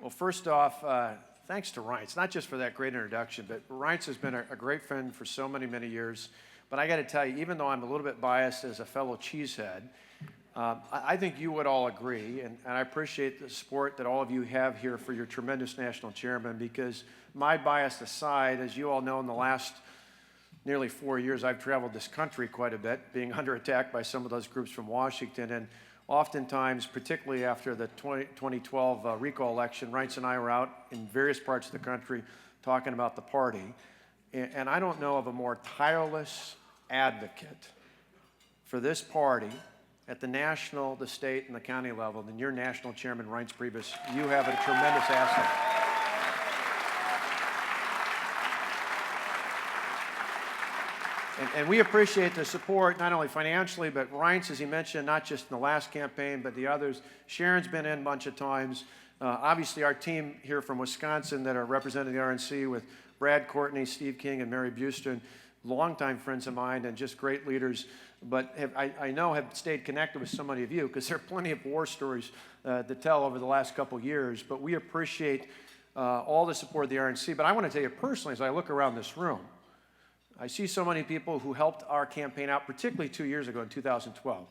Well, first off, thanks to Reince, not just for that great introduction, but Reince has been a great friend for so many, many years. But I got to tell you, even though I'm a little bit biased as a fellow cheesehead, I think you would all agree, and I appreciate the support that all of you have here for your tremendous national chairman, because my bias aside, as you all know, in the last nearly 4 years, I've traveled this country quite a bit, being under attack by some of those groups from Washington, and oftentimes, particularly after the 2012 recall election, Reince and I were out in various parts of the country talking about the party. And I don't know of a more tireless advocate for this party at the national, the state, and the county level than your national chairman, Reince Priebus. You have a tremendous asset. And we appreciate the support, not only financially, but Reince, as he mentioned, not just in the last campaign, but the others. Sharon's been in a bunch of times. Obviously, our team here from Wisconsin that are representing the RNC with Brad Courtney, Steve King, and Mary Buston, longtime friends of mine and just great leaders, but I know have stayed connected with so many of you because there are plenty of war stories to tell over the last couple years. But we appreciate all the support of the RNC. But I want to tell you personally, as I look around this room, I see so many people who helped our campaign out, particularly 2 years ago in 2012.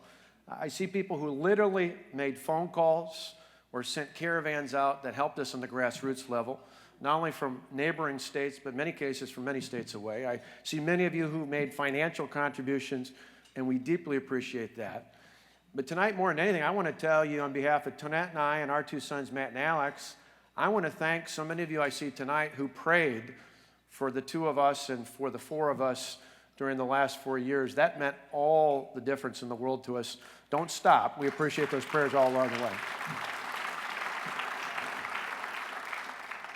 I see people who literally made phone calls or sent caravans out that helped us on the grassroots level, not only from neighboring states, but in many cases from many states away. I see many of you who made financial contributions, and we deeply appreciate that. But tonight, more than anything, I want to tell you on behalf of Tonette and I and our two sons, Matt and Alex, I want to thank so many of you I see tonight who prayed for the two of us and for the four of us during the last 4 years. That meant all the difference in the world to us. Don't stop. We appreciate those prayers all along the way.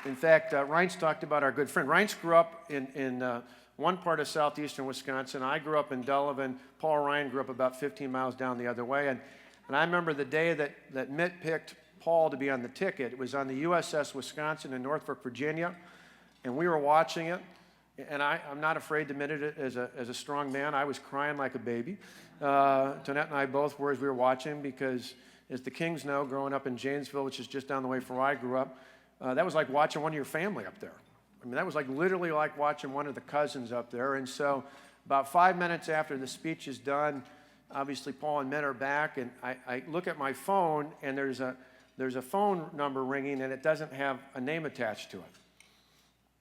In fact, Reince talked about our good friend. Reince grew up in one part of southeastern Wisconsin. I grew up in Delavan. Paul Ryan grew up about 15 miles down the other way. And I remember the day that Mitt picked Paul to be on the ticket. It was on the USS Wisconsin in Norfolk, Virginia. And we were watching it, and I'm not afraid to admit it as a strong man. I was crying like a baby. Tonette and I both were as we were watching, because as the Kings know, growing up in Janesville, which is just down the way from where I grew up, that was like watching one of your family up there. I mean, that was like literally like watching one of the cousins up there. And so about 5 minutes after the speech is done, obviously Paul and Mitt are back, and I look at my phone, and there's a phone number ringing, and it doesn't have a name attached to it.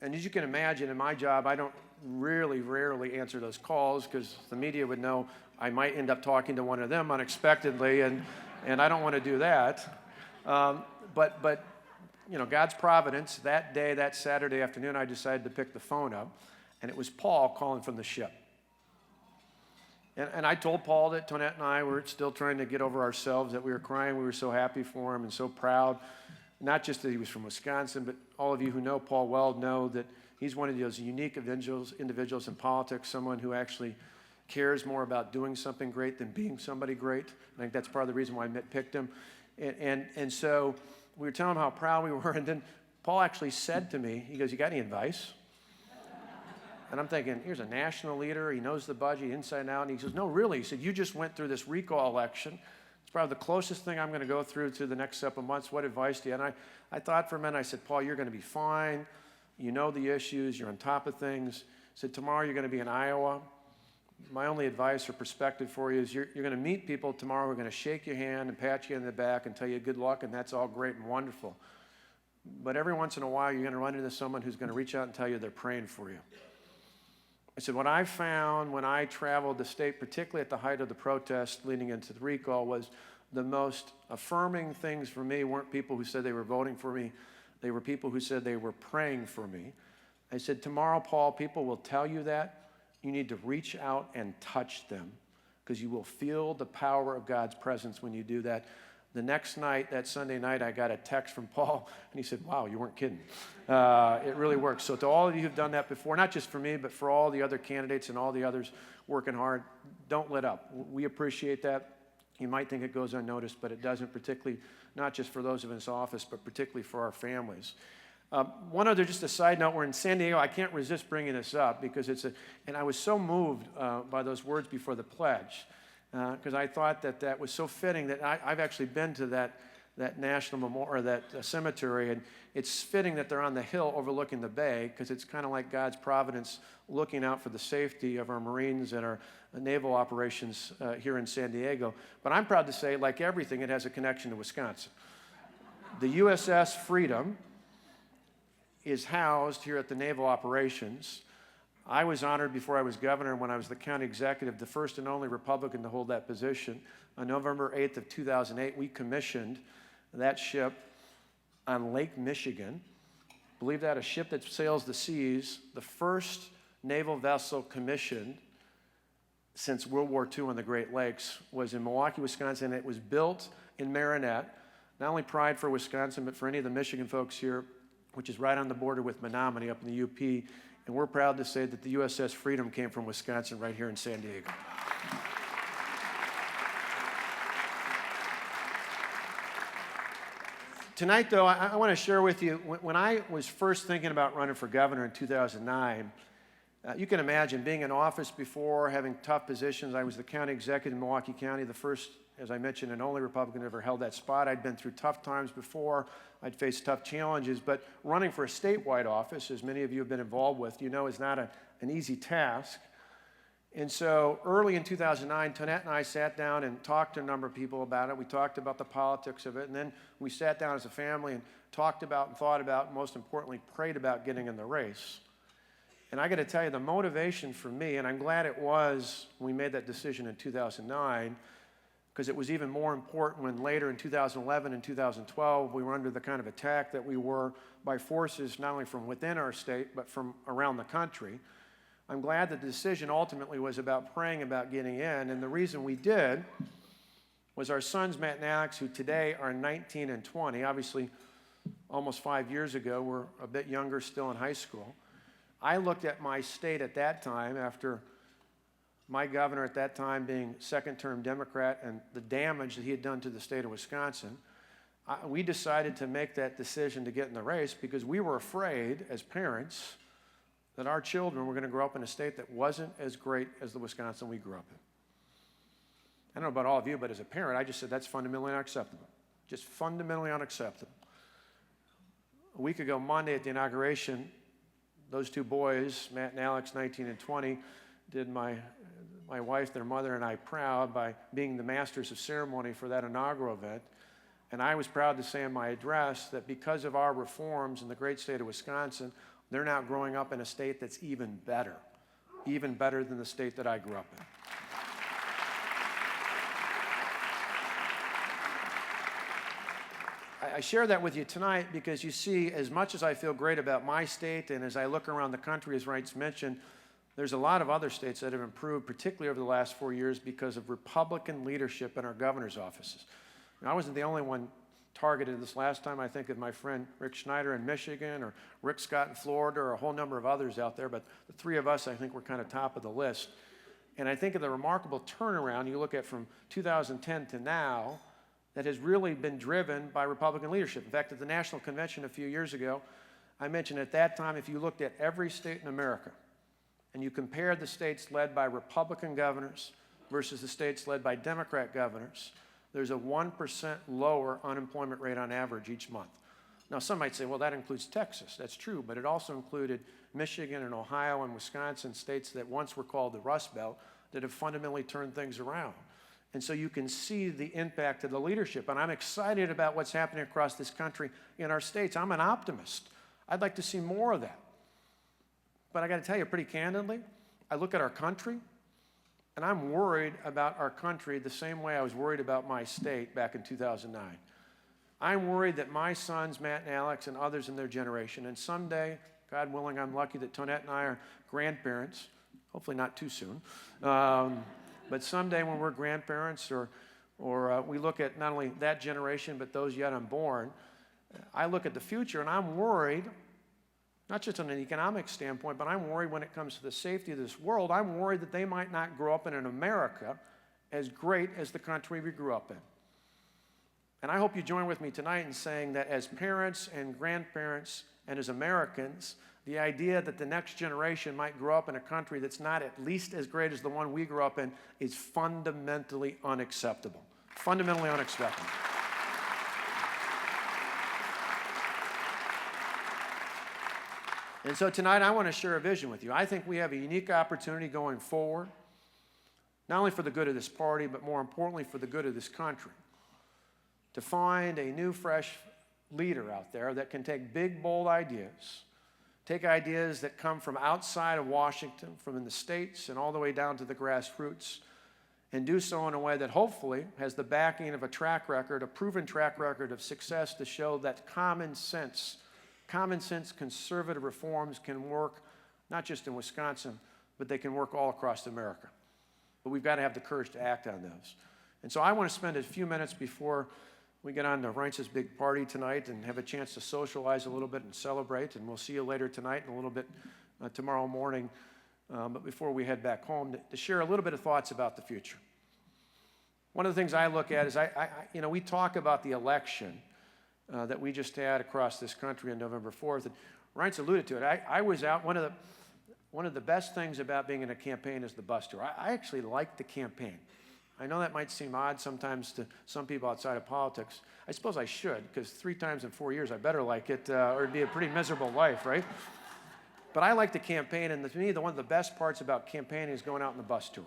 And as you can imagine, in my job, I don't rarely answer those calls because the media would know I might end up talking to one of them unexpectedly, and I don't want to do that. But you know, God's providence, that day, that Saturday afternoon, I decided to pick the phone up, and it was Paul calling from the ship. And I told Paul that Tonette and I were still trying to get over ourselves, that we were crying, we were so happy for him and so proud. Not just that he was from Wisconsin, but all of you who know Paul well know that he's one of those unique individuals in politics, someone who actually cares more about doing something great than being somebody great. I think that's part of the reason why Mitt picked him. And so we were telling him how proud we were, and then Paul actually said to me, he goes, "You got any advice?" And I'm thinking, here's a national leader, he knows the budget inside and out, and he says, "No, really." He said, "You just went through this recall election. It's probably the closest thing I'm going to go through to the next several months. What advice do you have?" And I thought for a minute. I said, "Paul, you're going to be fine. You know the issues. You're on top of things." I said, "Tomorrow you're going to be in Iowa. My only advice or perspective for you is you're going to meet people tomorrow. We're going to shake your hand and pat you in the back and tell you good luck, and that's all great and wonderful. But every once in a while, you're going to run into someone who's going to reach out and tell you they're praying for you." I said, what I found when I traveled the state, particularly at the height of the protest leading into the recall, was the most affirming things for me weren't people who said they were voting for me. They were people who said they were praying for me. I said, tomorrow, Paul, people will tell you that. You need to reach out and touch them, because you will feel the power of God's presence when you do that. The next night, that Sunday night, I got a text from Paul, and he said, "Wow, you weren't kidding." It really works. So to all of you who've done that before, not just for me, but for all the other candidates and all the others working hard, don't let up. We appreciate that. You might think it goes unnoticed, but it doesn't, particularly not just for those of us in office, but particularly for our families. One other, just a side note, we're in San Diego. I can't resist bringing this up because and I was so moved by those words before the pledge, because I thought that was so fitting that I've actually been to that national memorial, or that cemetery, and it's fitting that they're on the hill overlooking the bay, because it's kind of like God's providence looking out for the safety of our Marines and our naval operations here in San Diego. But I'm proud to say, like everything, it has a connection to Wisconsin. The USS Freedom is housed here at the Naval Operations. I was honored before I was governor, when I was the county executive, the first and only Republican to hold that position. On November 8th of 2008, we commissioned that ship on Lake Michigan. Believe that, a ship that sails the seas, the first naval vessel commissioned since World War II on the Great Lakes, was in Milwaukee, Wisconsin. It was built in Marinette. Not only pride for Wisconsin, but for any of the Michigan folks here, which is right on the border with Menominee up in the UP. And we're proud to say that the USS Freedom came from Wisconsin right here in San Diego. Tonight, though, I want to share with you, when I was first thinking about running for governor in 2009, you can imagine being in office before, having tough positions. I was the county executive in Milwaukee County, the first, as I mentioned, and only Republican to ever held that spot. I'd been through tough times before. I'd faced tough challenges, but running for a statewide office, as many of you have been involved with, you know is not an easy task. And so early in 2009, Tonette and I sat down and talked to a number of people about it. We talked about the politics of it, and then we sat down as a family and talked about and thought about, and most importantly, prayed about getting in the race. And I got to tell you, the motivation for me, and I'm glad it was when we made that decision in 2009, because it was even more important when later in 2011 and 2012, we were under the kind of attack that we were by forces not only from within our state, but from around the country. I'm glad that the decision ultimately was about praying about getting in, and the reason we did was our sons, Matt and Alex, who today are 19 and 20, obviously almost 5 years ago, were a bit younger, still in high school. I looked at my state at that time, after my governor at that time being second-term Democrat, and the damage that he had done to the state of Wisconsin. We decided to make that decision to get in the race because we were afraid, as parents, that our children were going to grow up in a state that wasn't as great as the Wisconsin we grew up in. I don't know about all of you, but as a parent, I just said that's fundamentally unacceptable. Just fundamentally unacceptable. A week ago, Monday at the inauguration, those two boys, Matt and Alex, 19 and 20, did my wife, their mother, and I proud by being the masters of ceremony for that inaugural event. And I was proud to say in my address that because of our reforms in the great state of Wisconsin, they're now growing up in a state that's even better than the state that I grew up in. I share that with you tonight because you see, as much as I feel great about my state, and as I look around the country, as Wright's mentioned, there's a lot of other states that have improved, particularly over the last 4 years, because of Republican leadership in our governor's offices. Now, I wasn't the only one targeted this last time. I think of my friend Rick Schneider in Michigan, or Rick Scott in Florida, or a whole number of others out there, but the three of us, I think, were kind of top of the list. And I think of the remarkable turnaround you look at from 2010 to now that has really been driven by Republican leadership. In fact, at the National Convention a few years ago, I mentioned at that time, if you looked at every state in America and you compared the states led by Republican governors versus the states led by Democrat governors, there's a 1% lower unemployment rate on average each month. Now, some might say, well, that includes Texas. That's true, but it also included Michigan and Ohio and Wisconsin, states that once were called the Rust Belt, that have fundamentally turned things around. And so you can see the impact of the leadership. And I'm excited about what's happening across this country in our states. I'm an optimist. I'd like to see more of that. But I got to tell you pretty candidly, I look at our country, and I'm worried about our country the same way I was worried about my state back in 2009. I'm worried that my sons, Matt and Alex, and others in their generation, and someday, God willing, I'm lucky that Tonette and I are grandparents, hopefully not too soon, but someday when we're grandparents, or we look at not only that generation, but those yet unborn, I look at the future and I'm worried, not just on an economic standpoint, but I'm worried when it comes to the safety of this world. I'm worried that they might not grow up in an America as great as the country we grew up in. And I hope you join with me tonight in saying that as parents and grandparents and as Americans, the idea that the next generation might grow up in a country that's not at least as great as the one we grew up in is fundamentally unacceptable. Fundamentally unacceptable. And so tonight I want to share a vision with you. I think we have a unique opportunity going forward, not only for the good of this party, but more importantly for the good of this country, to find a new, fresh leader out there that can take big, bold ideas, take ideas that come from outside of Washington, from in the states and all the way down to the grassroots, and do so in a way that hopefully has the backing of a track record, a proven track record of success to show that common sense conservative reforms can work, not just in Wisconsin, but they can work all across America. But we've got to have the courage to act on those. And so I want to spend a few minutes before we get on to RNC's big party tonight and have a chance to socialize a little bit and celebrate, and we'll see you later tonight and a little bit tomorrow morning. But before we head back home, to share a little bit of thoughts about the future. One of the things I look at is, we talk about the election that we just had across this country on November 4th, and RNC alluded to it. I was out, one of the best things about being in a campaign is the bus tour. I actually like the campaign. I know that might seem odd sometimes to some people outside of politics. I suppose I should, because 3 times in 4 years I better like it, or it'd be a pretty miserable life, right? But I like the campaign, and to me, one of the best parts about campaigning is going out on the bus tour.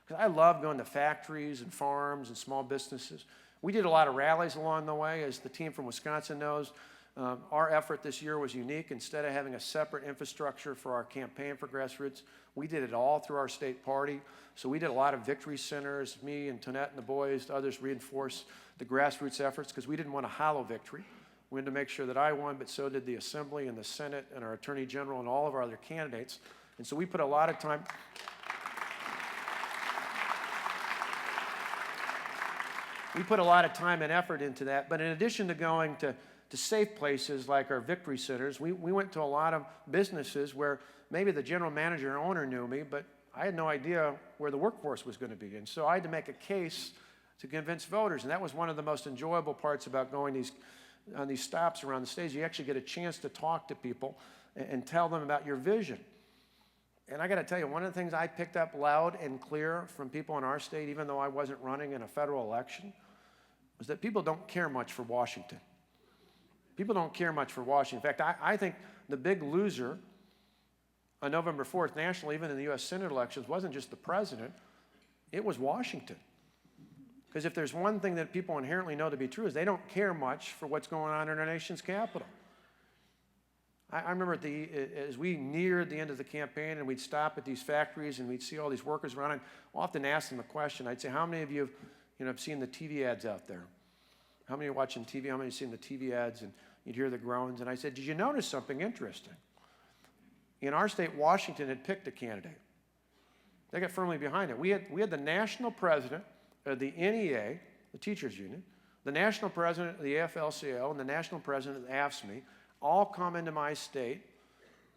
Because I love going to factories and farms and small businesses. We did a lot of rallies along the way. As the team from Wisconsin knows, our effort this year was unique. Instead of having a separate infrastructure for our campaign for grassroots, we did it all through our state party. So we did a lot of victory centers. Me and Tonette and the boys, others reinforced the grassroots efforts because we didn't want a hollow victory. We wanted to make sure that I won, but so did the Assembly and the Senate and our Attorney General and all of our other candidates. And so we put a lot of time. We put a lot of time and effort into that, but in addition to going to safe places like our victory centers, we went to a lot of businesses where maybe the general manager and owner knew me, but I had no idea where the workforce was going to be. And so I had to make a case to convince voters, and that was one of the most enjoyable parts about going on these stops around the state. You actually get a chance to talk to people and tell them about your vision. And I got to tell you, one of the things I picked up loud and clear from people in our state, even though I wasn't running in a federal election, was that people don't care much for Washington. People don't care much for Washington. In fact, I think the big loser on November 4th, nationally, even in the U.S. Senate elections, wasn't just the president, it was Washington. Because if there's one thing that people inherently know to be true is they don't care much for what's going on in our nation's capital. I remember as we neared the end of the campaign and we'd stop at these factories and we'd see all these workers around, I'd often ask them a question. I'd say, how many of you have seen the TV ads out there? How many are watching TV? How many have seen the TV ads? And you'd hear the groans. And I said, did you notice something interesting? In our state, Washington had picked a candidate. They got firmly behind it. We had the national president of the NEA, the teachers union, the national president of the AFL-CIO, and the national president of the AFSCME all come into my state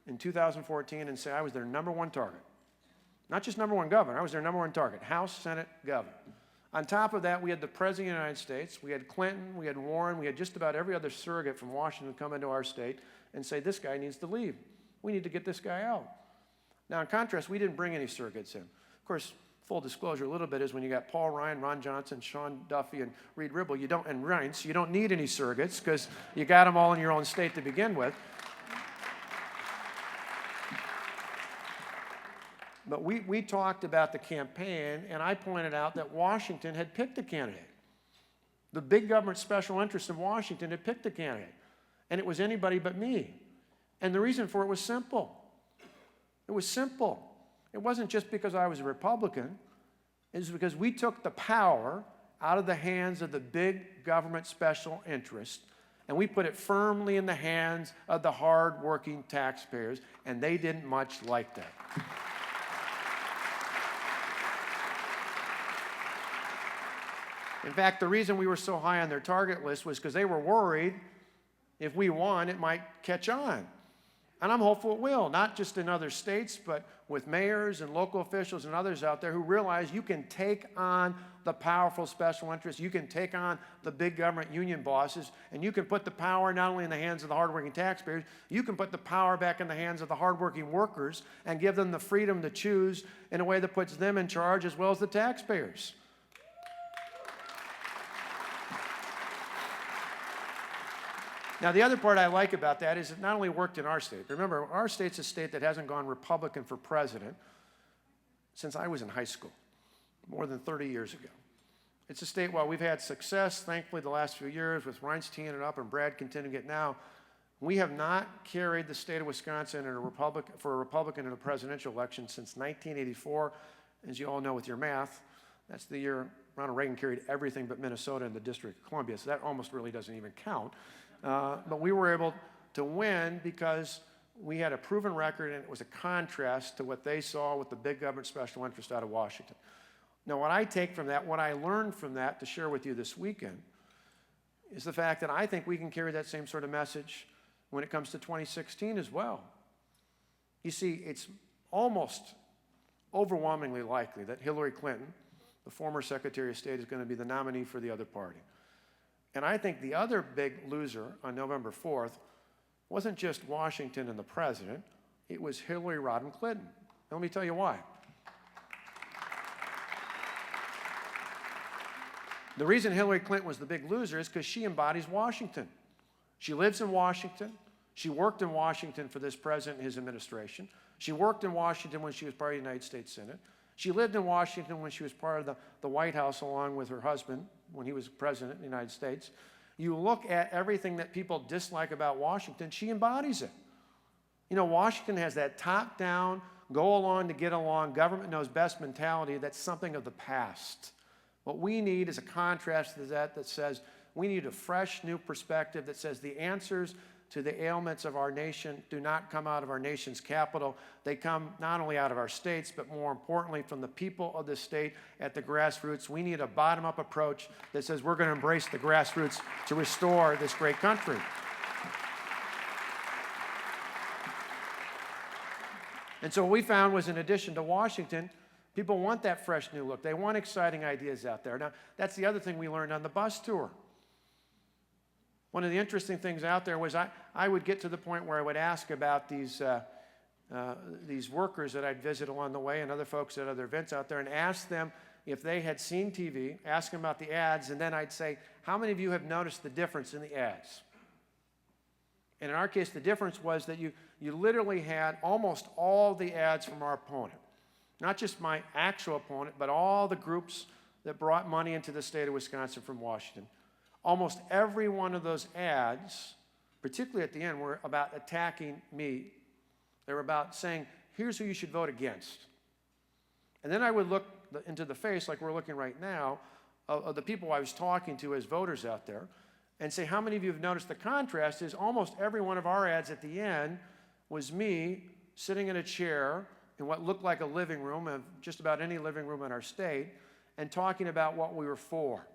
in 2014 and say I was their number one target. Not just number one governor, I was their number one target, House, Senate, governor. On top of that, we had the President of the United States, we had Clinton, we had Warren, we had just about every other surrogate from Washington come into our state and say, this guy needs to leave. We need to get this guy out. Now, in contrast, we didn't bring any surrogates in. Of course, full disclosure a little bit is when you got Paul Ryan, Ron Johnson, Sean Duffy, and Reed Ribble, and Reince, you don't need any surrogates because you got them all in your own state to begin with. But we talked about the campaign, and I pointed out that Washington had picked a candidate. The big government special interest in Washington had picked a candidate, and it was anybody but me. And the reason for it was simple. It was simple. It wasn't just because I was a Republican. It was because we took the power out of the hands of the big government special interest, and we put it firmly in the hands of the hard-working taxpayers, and they didn't much like that. In fact, the reason we were so high on their target list was because they were worried if we won, it might catch on. And I'm hopeful it will, not just in other states, but with mayors and local officials and others out there who realize you can take on the powerful special interests, you can take on the big government union bosses, and you can put the power not only in the hands of the hardworking taxpayers, you can put the power back in the hands of the hardworking workers and give them the freedom to choose in a way that puts them in charge as well as the taxpayers. Now, the other part I like about that is it not only worked in our state. Remember, our state's a state that hasn't gone Republican for president since I was in high school, more than 30 years ago. It's a state, while we've had success, thankfully, the last few years with Reince teeing it up and Brad continuing it now, we have not carried the state of Wisconsin for a Republican in a presidential election since 1984. As you all know with your math, that's the year Ronald Reagan carried everything but Minnesota and the District of Columbia, so that almost really doesn't even count. But we were able to win because we had a proven record, and it was a contrast to what they saw with the big government special interest out of Washington. Now, what I take from that, what I learned from that to share with you this weekend, is the fact that I think we can carry that same sort of message when it comes to 2016 as well. You see, it's almost overwhelmingly likely that Hillary Clinton, the former Secretary of State, is going to be the nominee for the other party. And I think the other big loser on November 4th wasn't just Washington and the president, it was Hillary Rodham Clinton. And let me tell you why. The reason Hillary Clinton was the big loser is because she embodies Washington. She lives in Washington. She worked in Washington for this president and his administration. She worked in Washington when she was part of the United States Senate. She lived in Washington when she was part of the White House along with her husband when he was president of the United States. You look at everything that people dislike about Washington, she embodies it. You know, Washington has that top-down, go along to get along, government knows best mentality that's something of the past. What we need is a contrast to that says we need a fresh, new perspective that says the answers to the ailments of our nation do not come out of our nation's capital. They come not only out of our states, but more importantly from the people of the state at the grassroots. We need a bottom-up approach that says we're going to embrace the grassroots to restore this great country. And so what we found was, in addition to Washington, people want that fresh new look. They want exciting ideas out there. Now, that's the other thing we learned on the bus tour. One of the interesting things out there was I would get to the point where I would ask about these workers that I'd visit along the way and other folks at other events out there and ask them if they had seen TV, ask them about the ads, and then I'd say, how many of you have noticed the difference in the ads? And in our case, the difference was that you literally had almost all the ads from our opponent. Not just my actual opponent, but all the groups that brought money into the state of Wisconsin from Washington. Almost every one of those ads, particularly at the end, were about attacking me. They were about saying, here's who you should vote against. And then I would look into the face, like we're looking right now, of the people I was talking to as voters out there, and say, how many of you have noticed the contrast is almost every one of our ads at the end was me sitting in a chair in what looked like a living room, of just about any living room in our state, and talking about what we were for.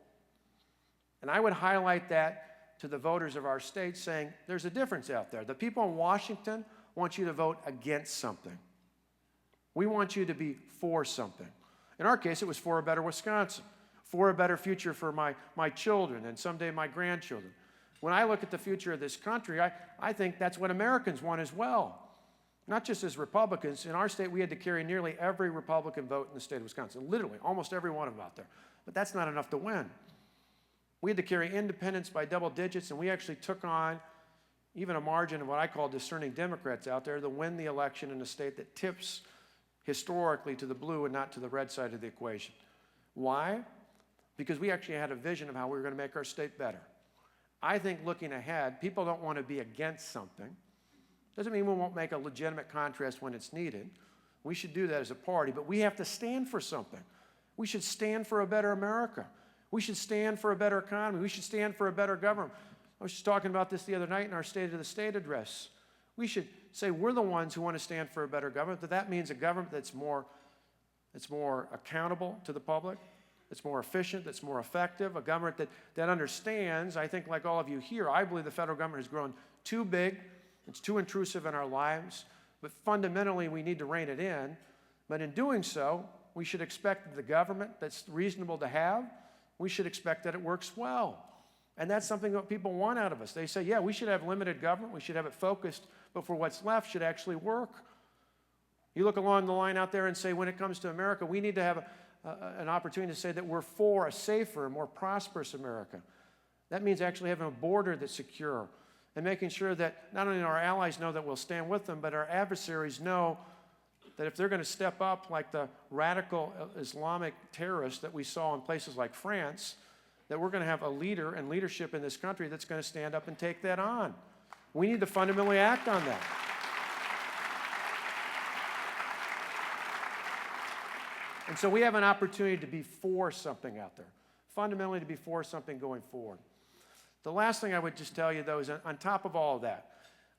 And I would highlight that to the voters of our state, saying, there's a difference out there. The people in Washington want you to vote against something. We want you to be for something. In our case, it was for a better Wisconsin, for a better future for my children and someday my grandchildren. When I look at the future of this country, I think that's what Americans want as well. Not just as Republicans. In our state, we had to carry nearly every Republican vote in the state of Wisconsin, literally, almost every one of them out there. But that's not enough to win. We had to carry independents by double digits, and we actually took on even a margin of what I call discerning Democrats out there to win the election in a state that tips historically to the blue and not to the red side of the equation. Why? Because we actually had a vision of how we were going to make our state better. I think looking ahead, people don't want to be against something. Doesn't mean we won't make a legitimate contrast when it's needed. We should do that as a party, but we have to stand for something. We should stand for a better America. We should stand for a better economy. We should stand for a better government. I was just talking about this the other night in our State of the State address. We should say we're the ones who want to stand for a better government, but that means a government that's more accountable to the public, that's more efficient, that's more effective, a government that understands. I think like all of you here, I believe the federal government has grown too big, it's too intrusive in our lives, but fundamentally we need to rein it in. But in doing so, we should expect that the government that's reasonable to have, we should expect that it works well. And that's something that people want out of us. They say, yeah, we should have limited government, we should have it focused, but for what's left should actually work. You look along the line out there and say, when it comes to America, we need to have an opportunity to say that we're for a safer, more prosperous America. That means actually having a border that's secure. and making sure that not only our allies know that we'll stand with them, but our adversaries know that if they're going to step up like the radical Islamic terrorists that we saw in places like France, that we're going to have a leader and leadership in this country that's going to stand up and take that on. We need to fundamentally act on that. And so we have an opportunity to be for something out there, fundamentally to be for something going forward. The last thing I would just tell you, though, is on top of all of that,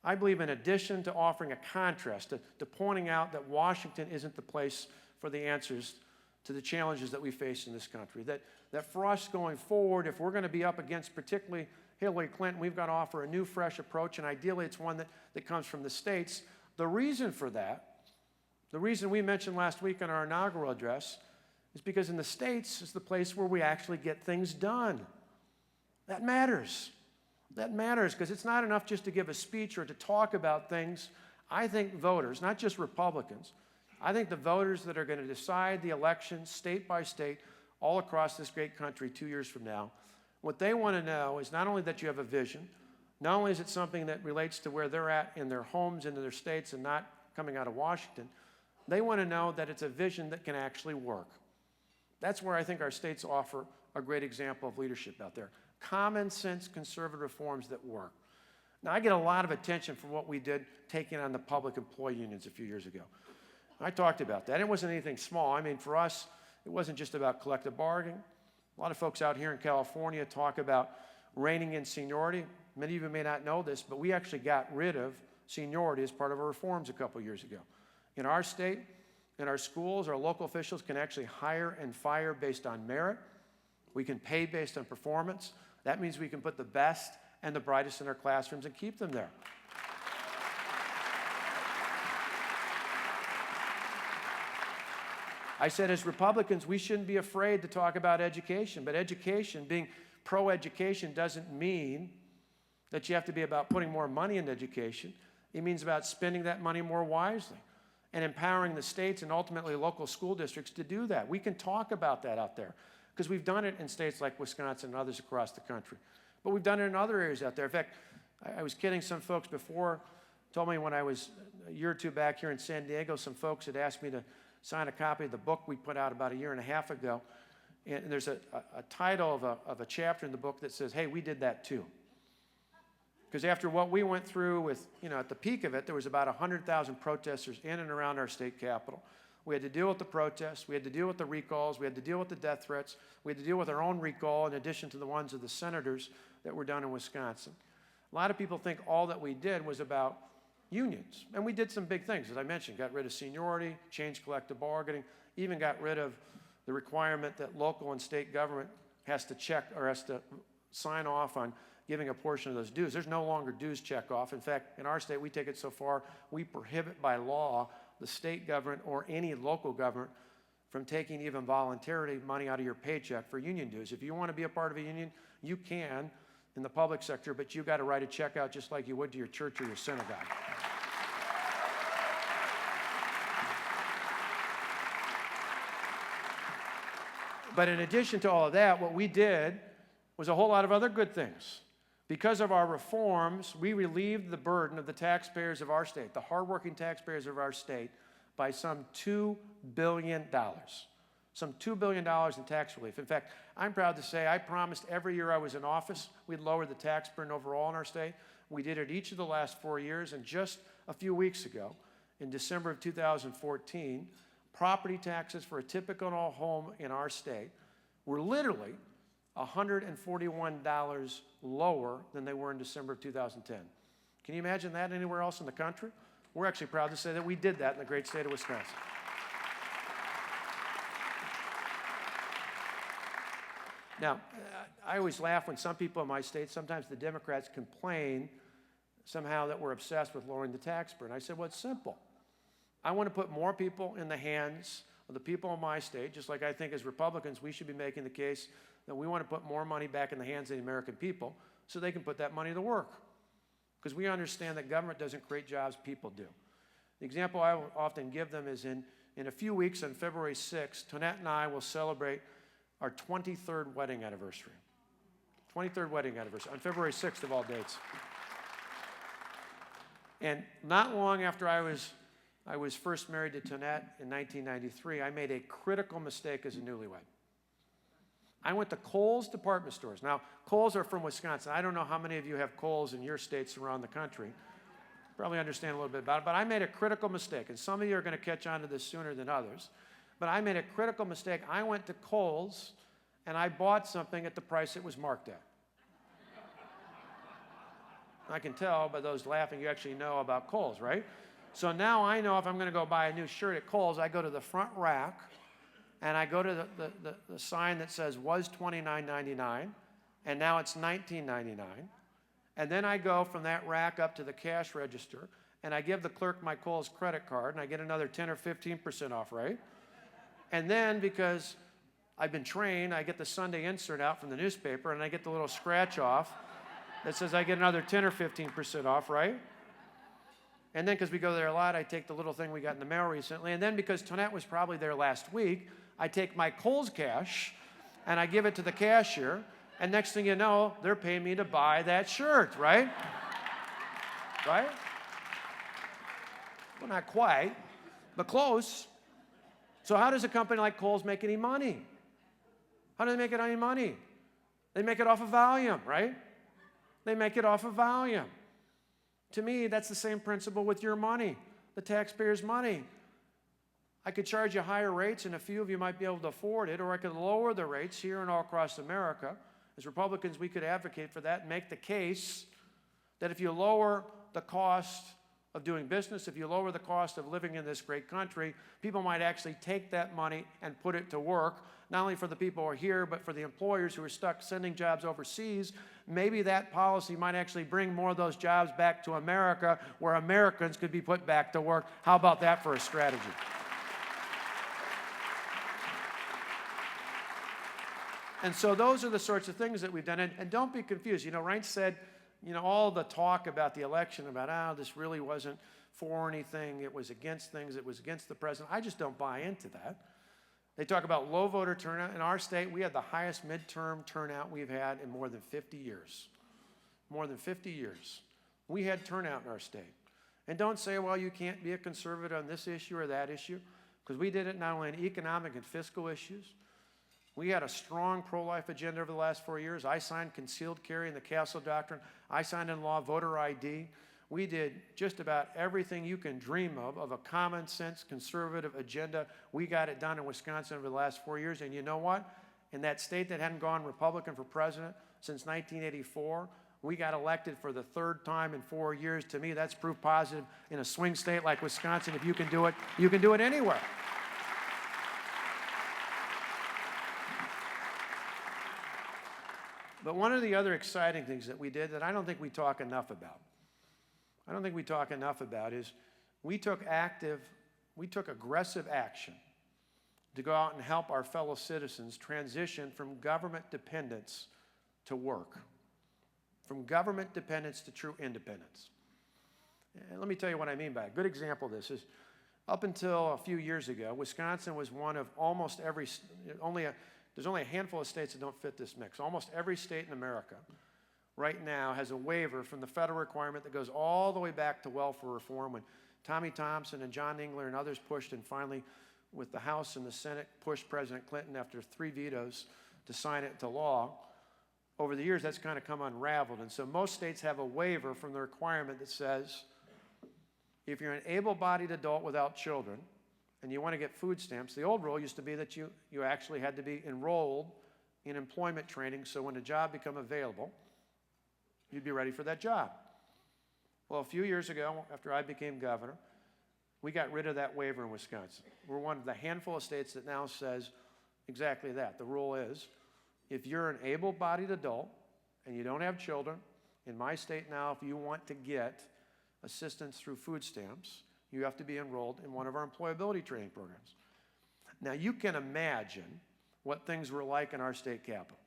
I believe in addition to offering a contrast, to pointing out that Washington isn't the place for the answers to the challenges that we face in this country, that for us going forward, if we're going to be up against particularly Hillary Clinton, we've got to offer a new, fresh approach, and ideally it's one that comes from the states. The reason for that, the reason we mentioned last week in our inaugural address, is because in the states is the place where we actually get things done. That matters. That matters because it's not enough just to give a speech or to talk about things. I think voters, not just Republicans, I think the voters that are going to decide the election state by state all across this great country 2 years from now, what they want to know is not only that you have a vision, not only is it something that relates to where they're at in their homes and in their states and not coming out of Washington, they want to know that it's a vision that can actually work. That's where I think our states offer a great example of leadership out there. Common sense conservative reforms that work. Now, I get a lot of attention for what we did taking on the public employee unions a few years ago. I talked about that. It wasn't anything small. I mean, for us, it wasn't just about collective bargaining. A lot of folks out here in California talk about reining in seniority. Many of you may not know this, but we actually got rid of seniority as part of our reforms a couple years ago. In our state, in our schools, our local officials can actually hire and fire based on merit. We can pay based on performance. That means we can put the best and the brightest in our classrooms and keep them there. I said, as Republicans, we shouldn't be afraid to talk about education, but education, being pro-education, doesn't mean that you have to be about putting more money into education. It means about spending that money more wisely and empowering the states and ultimately local school districts to do that. We can talk about that out there because we've done it in states like Wisconsin and others across the country. But we've done it in other areas out there. In fact, I was kidding some folks before, told me when I was a year or two back here in San Diego, some folks had asked me to sign a copy of the book we put out about a year and a half ago. And there's a title of a chapter in the book that says, hey, we did that too. Because after what we went through with, at the peak of it, there was about 100,000 protesters in and around our state capitol. We had to deal with the protests. We had to deal with the recalls. We had to deal with the death threats. We had to deal with our own recall in addition to the ones of the senators that were done in Wisconsin. A lot of people think all that we did was about unions. And we did some big things, as I mentioned. Got rid of seniority, changed collective bargaining, even got rid of the requirement that local and state government has to check or has to sign off on giving a portion of those dues. There's no longer dues check off. In fact, in our state, we take it so far, we prohibit by law the state government or any local government from taking even voluntarily money out of your paycheck for union dues. If you want to be a part of a union, you can in the public sector, but you've got to write a check out just like you would to your church or your synagogue. But in addition to all of that, what we did was a whole lot of other good things. Because of our reforms, we relieved the burden of the taxpayers of our state, the hardworking taxpayers of our state, by some $2 billion. Some $2 billion in tax relief. In fact, I'm proud to say I promised every year I was in office we'd lower the tax burden overall in our state. We did it each of the last 4 years, and just a few weeks ago, in December of 2014, property taxes for a typical home in our state were literally $141 lower than they were in December of 2010. Can you imagine that anywhere else in the country? We're actually proud to say that we did that in the great state of Wisconsin. Now, I always laugh when some people in my state, sometimes the Democrats complain somehow that we're obsessed with lowering the tax burden. I said, well, it's simple. I want to put more people in the hands of the people in my state, just like I think as Republicans we should be making the case that we want to put more money back in the hands of the American people so they can put that money to work. Because we understand that government doesn't create jobs, people do. The example I will often give them is in a few weeks on February 6th, Tonette and I will celebrate our 23rd wedding anniversary. 23rd wedding anniversary on February 6th of all dates. And not long after I was first married to Tonette in 1993, I made a critical mistake as a newlywed. I went to Kohl's department stores. Now, Kohl's are from Wisconsin. I don't know how many of you have Kohl's in your states around the country. Probably understand a little bit about it, but I made a critical mistake, and some of you are going to catch on to this sooner than others. But I made a critical mistake. I went to Kohl's, and I bought something at the price it was marked at. I can tell by those laughing you actually know about Kohl's, right? So now I know if I'm going to go buy a new shirt at Kohl's, I go to the front rack, and I go to the sign that says was $29.99, and now it's $19.99. And then I go from that rack up to the cash register, and I give the clerk my Kohl's credit card, and I get another 10 or 15% off, right? And then, because I've been trained, I get the Sunday insert out from the newspaper, and I get the little scratch off that says I get another 10 or 15% off, right? And then, because we go there a lot, I take the little thing we got in the mail recently. And then, because Tonette was probably there last week, I take my Kohl's cash, and I give it to the cashier. And next thing you know, they're paying me to buy that shirt, right? Right? Well, not quite, but close. So how does a company like Kohl's make any money? How do they make any money? They make it off of volume, right? They make it off of volume. To me, that's the same principle with your money, the taxpayers' money. I could charge you higher rates, and a few of you might be able to afford it, or I could lower the rates here and all across America. As Republicans, we could advocate for that and make the case that if you lower the cost of doing business, if you lower the cost of living in this great country, people might actually take that money and put it to work, not only for the people who are here, but for the employers who are stuck sending jobs overseas. Maybe that policy might actually bring more of those jobs back to America, where Americans could be put back to work. How about that for a strategy? And so those are the sorts of things that we've done. And don't be confused. You know, Reince said, you know, all the talk about the election, about, this really wasn't for anything. It was against things. It was against the president. I just don't buy into that. They talk about low voter turnout. In our state, we had the highest midterm turnout we've had in more than 50 years. More than 50 years. We had turnout in our state. And don't say, well, you can't be a conservative on this issue or that issue, because we did it not only in economic and fiscal issues. We had a strong pro-life agenda over the last 4 years. I signed concealed carry in the Castle Doctrine. I signed in law voter ID. We did just about everything you can dream of a common sense conservative agenda. We got it done in Wisconsin over the last 4 years. And you know what? In that state that hadn't gone Republican for president since 1984, we got elected for the third time in 4 years. To me, that's proof positive in a swing state like Wisconsin. If you can do it, you can do it anywhere. But one of the other exciting things that we did that I don't think we talk enough about, is we took aggressive action to go out and help our fellow citizens transition from government dependence to work, from government dependence to true independence. And let me tell you what I mean by it. A good example of this is up until a few years ago, Wisconsin was one of almost every, there's only a handful of states that don't fit this mix. Almost every state in America right now has a waiver from the federal requirement that goes all the way back to welfare reform when Tommy Thompson and John Engler and others pushed, and finally with the House and the Senate pushed President Clinton after 3 vetoes to sign it into law. Over the years, that's kind of come unraveled. And so most states have a waiver from the requirement that says if you're an able-bodied adult without children, and you want to get food stamps, the old rule used to be that you actually had to be enrolled in employment training, so when a job became available, you'd be ready for that job. Well, a few years ago, after I became governor, we got rid of that waiver in Wisconsin. We're one of the handful of states that now says exactly that. The rule is, if you're an able-bodied adult and you don't have children, in my state now, if you want to get assistance through food stamps, you have to be enrolled in one of our employability training programs. Now, you can imagine what things were like in our state capital.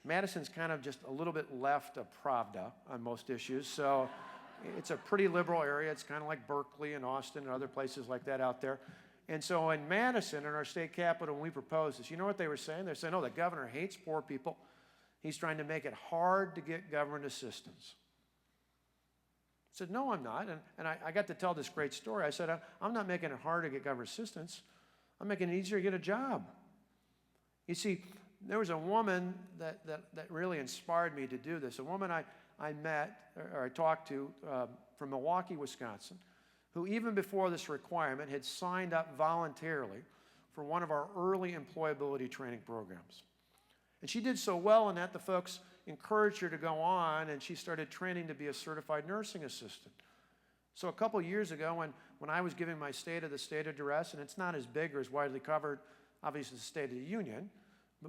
Madison's kind of just a little bit left of Pravda on most issues, so it's a pretty liberal area. It's kind of like Berkeley and Austin and other places like that out there. And so in Madison, in our state capital, when we proposed this, you know what they were saying? They're saying, oh, the governor hates poor people. He's trying to make it hard to get government assistance. said, no, I'm not. And I got to tell this great story. I said, I'm not making it harder to get government assistance. I'm making it easier to get a job. You see, there was a woman that really inspired me to do this. A woman I met, or I talked to from Milwaukee, Wisconsin, who even before this requirement had signed up voluntarily for one of our early employability training programs. And she did so well in that the folks encouraged her to go on, and she started training to be a certified nursing assistant. So a couple years ago, when I was giving my State of the State address, and it's not as big or as widely covered, obviously, the State of the Union,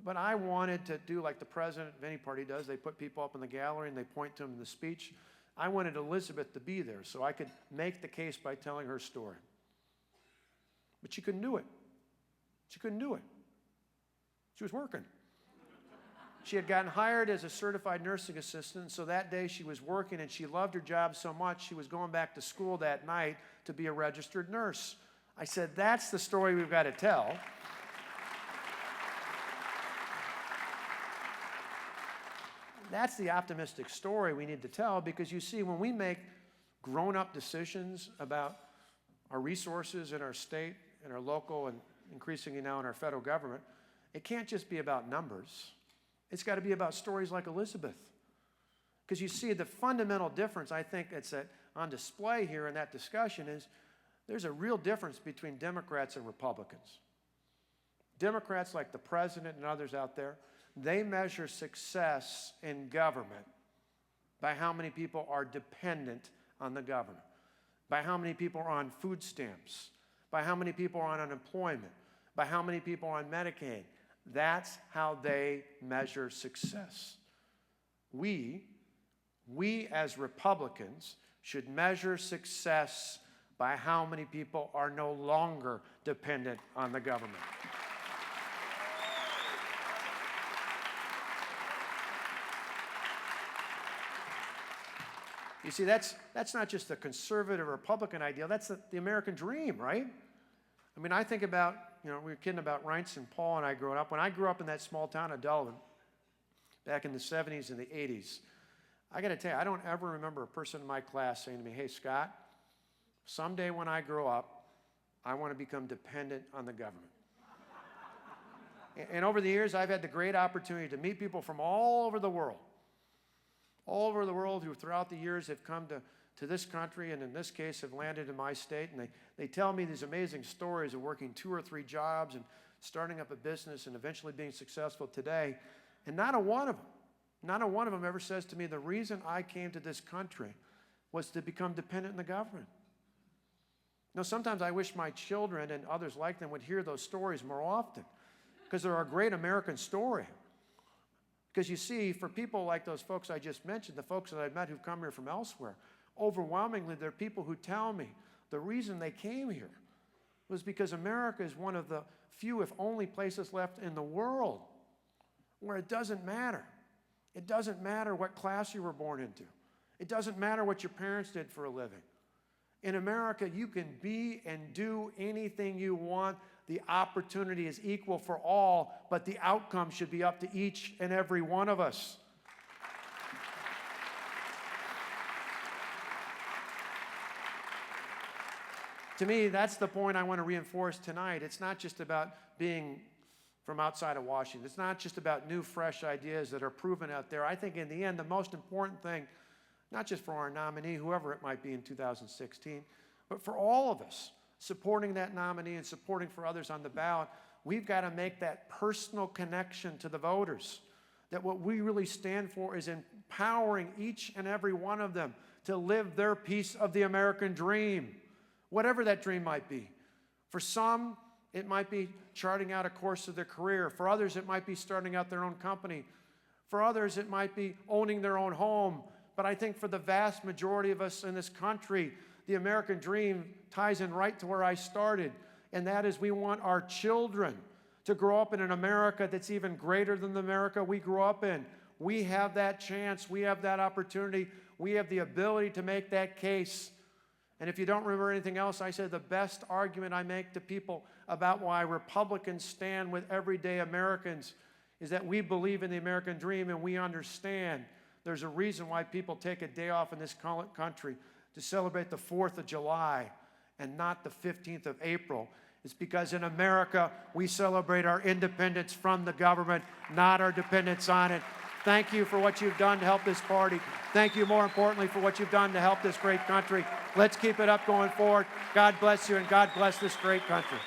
but I wanted to do like the president of any party does. They put people up in the gallery and they point to them in the speech. I wanted Elizabeth to be there so I could make the case by telling her story. But she couldn't do it. She couldn't do it. She was working. She had gotten hired as a certified nursing assistant, so that day she was working, and she loved her job so much she was going back to school that night to be a registered nurse. I said, that's the story we've got to tell. That's the optimistic story we need to tell, because you see, when we make grown-up decisions about our resources in our state, in our local, and increasingly now in our federal government, it can't just be about numbers. It's got to be about stories like Elizabeth. Because you see, the fundamental difference, I think, that's on display here in that discussion is there's a real difference between Democrats and Republicans. Democrats, like the president and others out there, they measure success in government by how many people are dependent on the government, by how many people are on food stamps, by how many people are on unemployment, by how many people are on Medicaid. That's how they measure success. We as Republicans should measure success by how many people are no longer dependent on the government. You see, that's not just a conservative Republican ideal, that's the American dream, right? I mean, I think about, we were kidding about Reince and Paul and I growing up. When I grew up in that small town of Delavan, back in the 70s and the 80s, I got to tell you, I don't ever remember a person in my class saying to me, hey, Scott, someday when I grow up, I want to become dependent on the government. And over the years, I've had the great opportunity to meet people from all over the world who throughout the years have come to this country, and in this case have landed in my state, and they tell me these amazing stories of working 2 or 3 jobs and starting up a business and eventually being successful today. And not a one of them ever says to me, the reason I came to this country was to become dependent on the government. Now, sometimes I wish my children and others like them would hear those stories more often, because they're a great American story. Because you see, for people like those folks I just mentioned, the folks that I've met who've come here from elsewhere, overwhelmingly, there are people who tell me the reason they came here was because America is one of the few, if only, places left in the world where it doesn't matter. It doesn't matter what class you were born into. It doesn't matter what your parents did for a living. In America, you can be and do anything you want. The opportunity is equal for all, but the outcome should be up to each and every one of us. To me, that's the point I want to reinforce tonight. It's not just about being from outside of Washington. It's not just about new, fresh ideas that are proven out there. I think in the end, the most important thing, not just for our nominee, whoever it might be in 2016, but for all of us, supporting that nominee and supporting for others on the ballot, we've got to make that personal connection to the voters, that what we really stand for is empowering each and every one of them to live their piece of the American dream, whatever that dream might be. For some, it might be charting out a course of their career. For others, it might be starting out their own company. For others, it might be owning their own home. But I think for the vast majority of us in this country, the American dream ties in right to where I started, and that is we want our children to grow up in an America that's even greater than the America we grew up in. We have that chance. We have that opportunity. We have the ability to make that case. And if you don't remember anything else, I said the best argument I make to people about why Republicans stand with everyday Americans is that we believe in the American dream, and we understand there's a reason why people take a day off in this country to celebrate the 4th of July and not the 15th of April is because in America, we celebrate our independence from the government, not our dependence on it. Thank you for what you've done to help this party. Thank you, more importantly, for what you've done to help this great country. Let's keep it up going forward. God bless you, and God bless this great country.